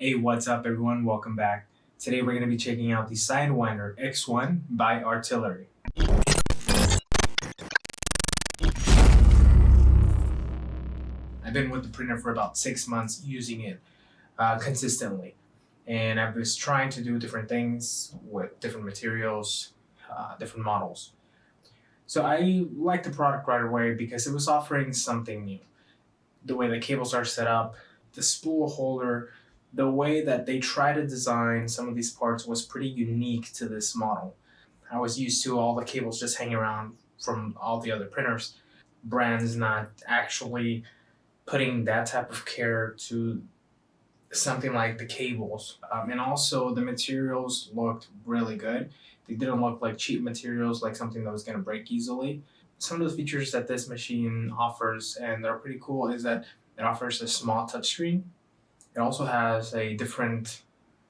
Hey, what's up everyone? Welcome back. Today we're going to be checking out the Sidewinder X1 by Artillery. I've been with the printer for about 6 months using it consistently. And I was trying to do different things with different materials, different models. So I liked the product right away because it was offering something new. The way the cables are set up, the spool holder, the way that they try to design some of these parts was pretty unique to this model. I was used to all the cables just hanging around from all the other printers, brands not actually putting that type of care to something like the cables. And also the materials looked really good. They didn't look like cheap materials, like something that was going to break easily. Some of the features that this machine offers, and they're pretty cool, is that it offers a small touchscreen. It also has a different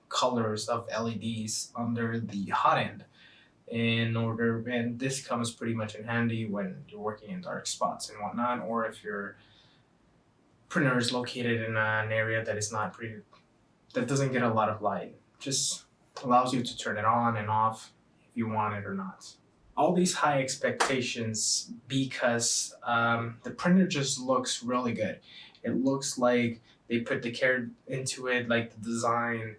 colors of LEDs under the hot end and this comes pretty much in handy when you're working in dark spots and whatnot, or if your printer is located in an area that doesn't get a lot of light. Just allows you to turn it on and off if you want it or not. All these high expectations because the printer just looks really good. It looks like they put the care into it, like the design.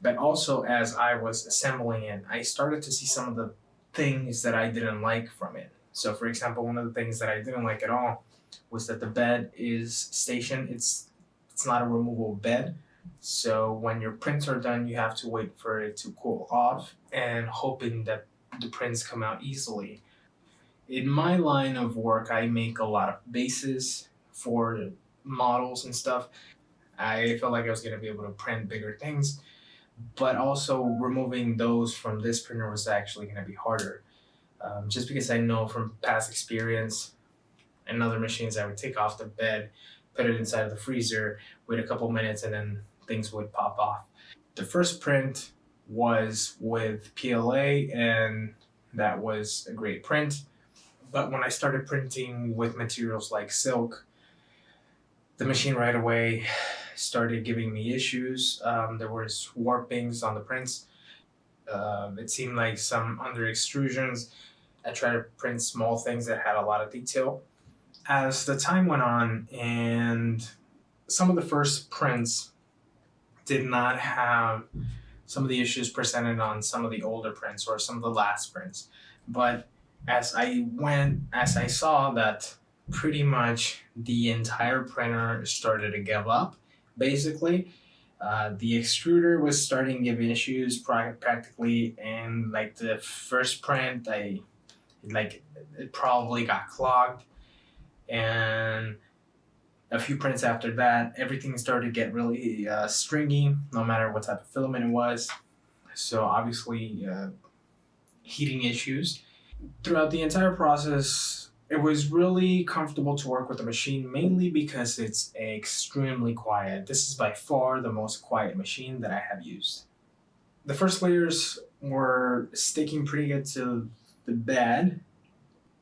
But also, as I was assembling it, I started to see some of the things that I didn't like from it. So, for example, one of the things that I didn't like at all was that the bed is stationed. It's not a removable bed. So when your prints are done, you have to wait for it to cool off and hoping that the prints come out easily. In my line of work, I make a lot of bases for models and stuff. I felt like I was going to be able to print bigger things, but also removing those from this printer was actually going to be harder. Just because I know from past experience and other machines, I would take off the bed, put it inside of the freezer, wait a couple minutes, and then things would pop off. The first print was with PLA, and that was a great print. But when I started printing with materials like silk, the machine right away started giving me issues. There was warpings on the prints. It seemed like some under extrusions. I tried to print small things that had a lot of detail. As the time went on and some of the first prints did not have some of the issues presented on some of the older prints or some of the last prints. But as I saw that pretty much the entire printer started to give up, basically. The extruder was starting to give issues practically, and like the first print, it probably got clogged, and a few prints after that, everything started to get really stringy, no matter what type of filament it was. So obviously, heating issues. Throughout the entire process, it was really comfortable to work with the machine, mainly because it's extremely quiet. This is by far the most quiet machine that I have used. The first layers were sticking pretty good to the bed,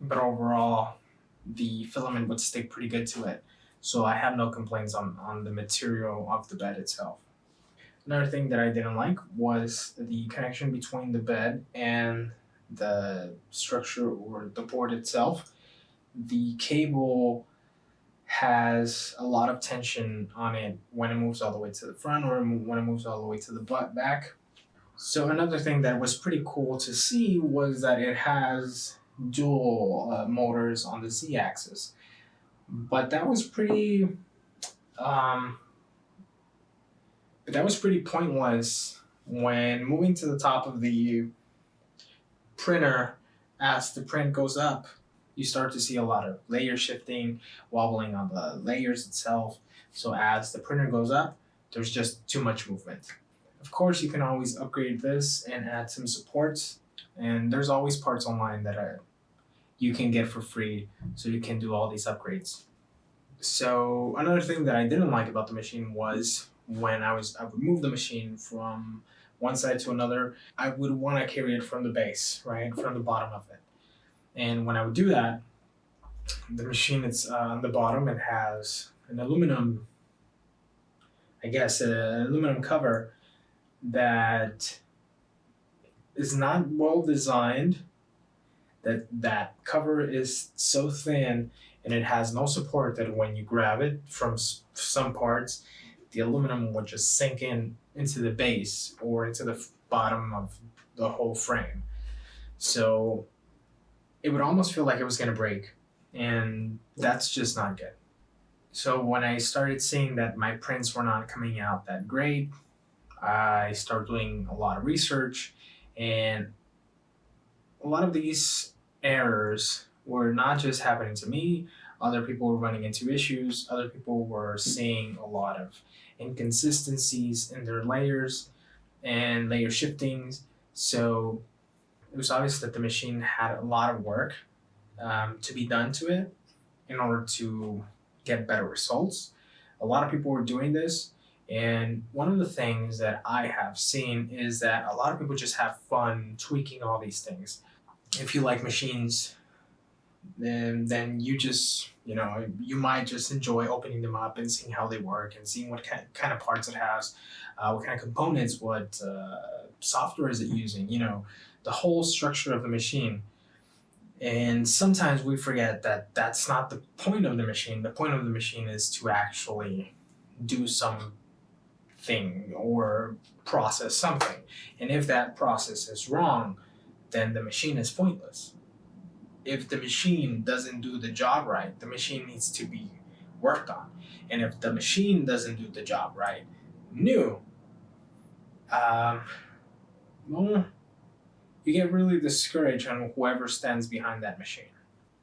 but overall, the filament would stick pretty good to it. So I have no complaints on the material of the bed itself. Another thing that I didn't like was the connection between the bed and the structure or the board itself. The cable has a lot of tension on it when it moves all the way to the front or when it moves all the way to the back. So another thing that was pretty cool to see was that it has dual motors on the Z-axis. But that was pretty pointless when moving to the top of the printer. As the print goes up, you start to see a lot of layer shifting, wobbling on the layers itself. So as the printer goes up, there's just too much movement. Of course, you can always upgrade this and add some supports, and there's always parts online that you can get for free, so you can do all these upgrades. So another thing that I didn't like about the machine was when I would move the machine from one side to another, I would want to carry it from the base, right, from the bottom of it. And when I would do that, the machine, it's on the bottom, it has an aluminum I guess, an aluminum cover that is not well designed. That cover is so thin and it has no support that when you grab it from some parts, the aluminum would just sink into the base or into the bottom of the whole frame. So it would almost feel like it was going to break, and that's just not good. So when I started seeing that my prints were not coming out that great, I started doing a lot of research, and a lot of these errors were not just happening to me. Other people were running into issues. Other people were seeing a lot of inconsistencies in their layers and layer shiftings. So it was obvious that the machine had a lot of work to be done to it in order to get better results. A lot of people were doing this, and one of the things that I have seen is that a lot of people just have fun tweaking all these things. If you like machines, then you just, you might just enjoy opening them up and seeing how they work and seeing what kind of parts it has, what kind of components, what software is it using, the whole structure of the machine. And sometimes we forget that that's not the point of the machine. The point of the machine is to actually do something or process something. And if that process is wrong, then the machine is pointless. If the machine doesn't do the job right, the machine needs to be worked on. And if the machine doesn't do the job right, well, you get really discouraged on whoever stands behind that machine.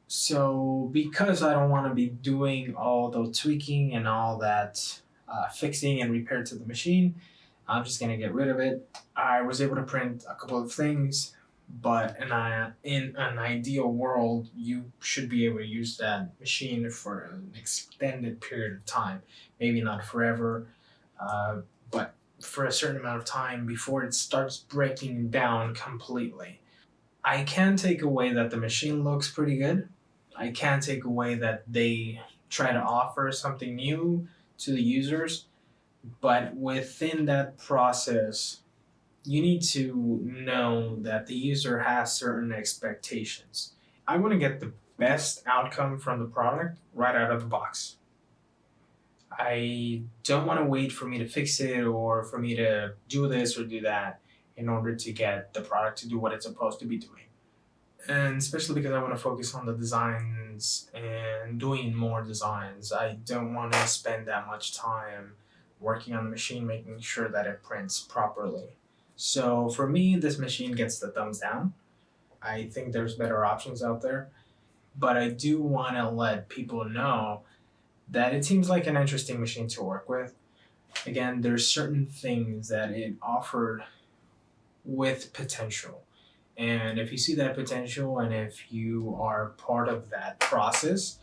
So because I don't want to be doing all the tweaking and all that fixing and repair to the machine, I'm just going to get rid of it. I was able to print a couple of things, but in an ideal world, you should be able to use that machine for an extended period of time. Maybe not forever, but for a certain amount of time before it starts breaking down completely. I can take away that the machine looks pretty good. I can take away that they try to offer something new to the users, but within that process, you need to know that the user has certain expectations. I want to get the best outcome from the product right out of the box. I don't want to wait for me to fix it or for me to do this or do that in order to get the product to do what it's supposed to be doing. And especially because I want to focus on the designs and doing more designs. I don't want to spend that much time working on the machine, making sure that it prints properly. So for me, this machine gets the thumbs down. I think there's better options out there, but I do want to let people know that it seems like an interesting machine to work with. Again, there's certain things that it offered with potential. And if you see that potential and if you are part of that process,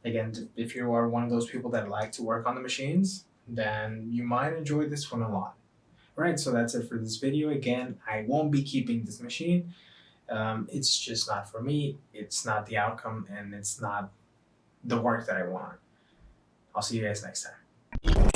again, if you are one of those people that like to work on the machines, then you might enjoy this one a lot. Right, so that's it for this video. Again, I won't be keeping this machine. It's just not for me. It's not the outcome, and it's not the work that I want. I'll see you guys next time.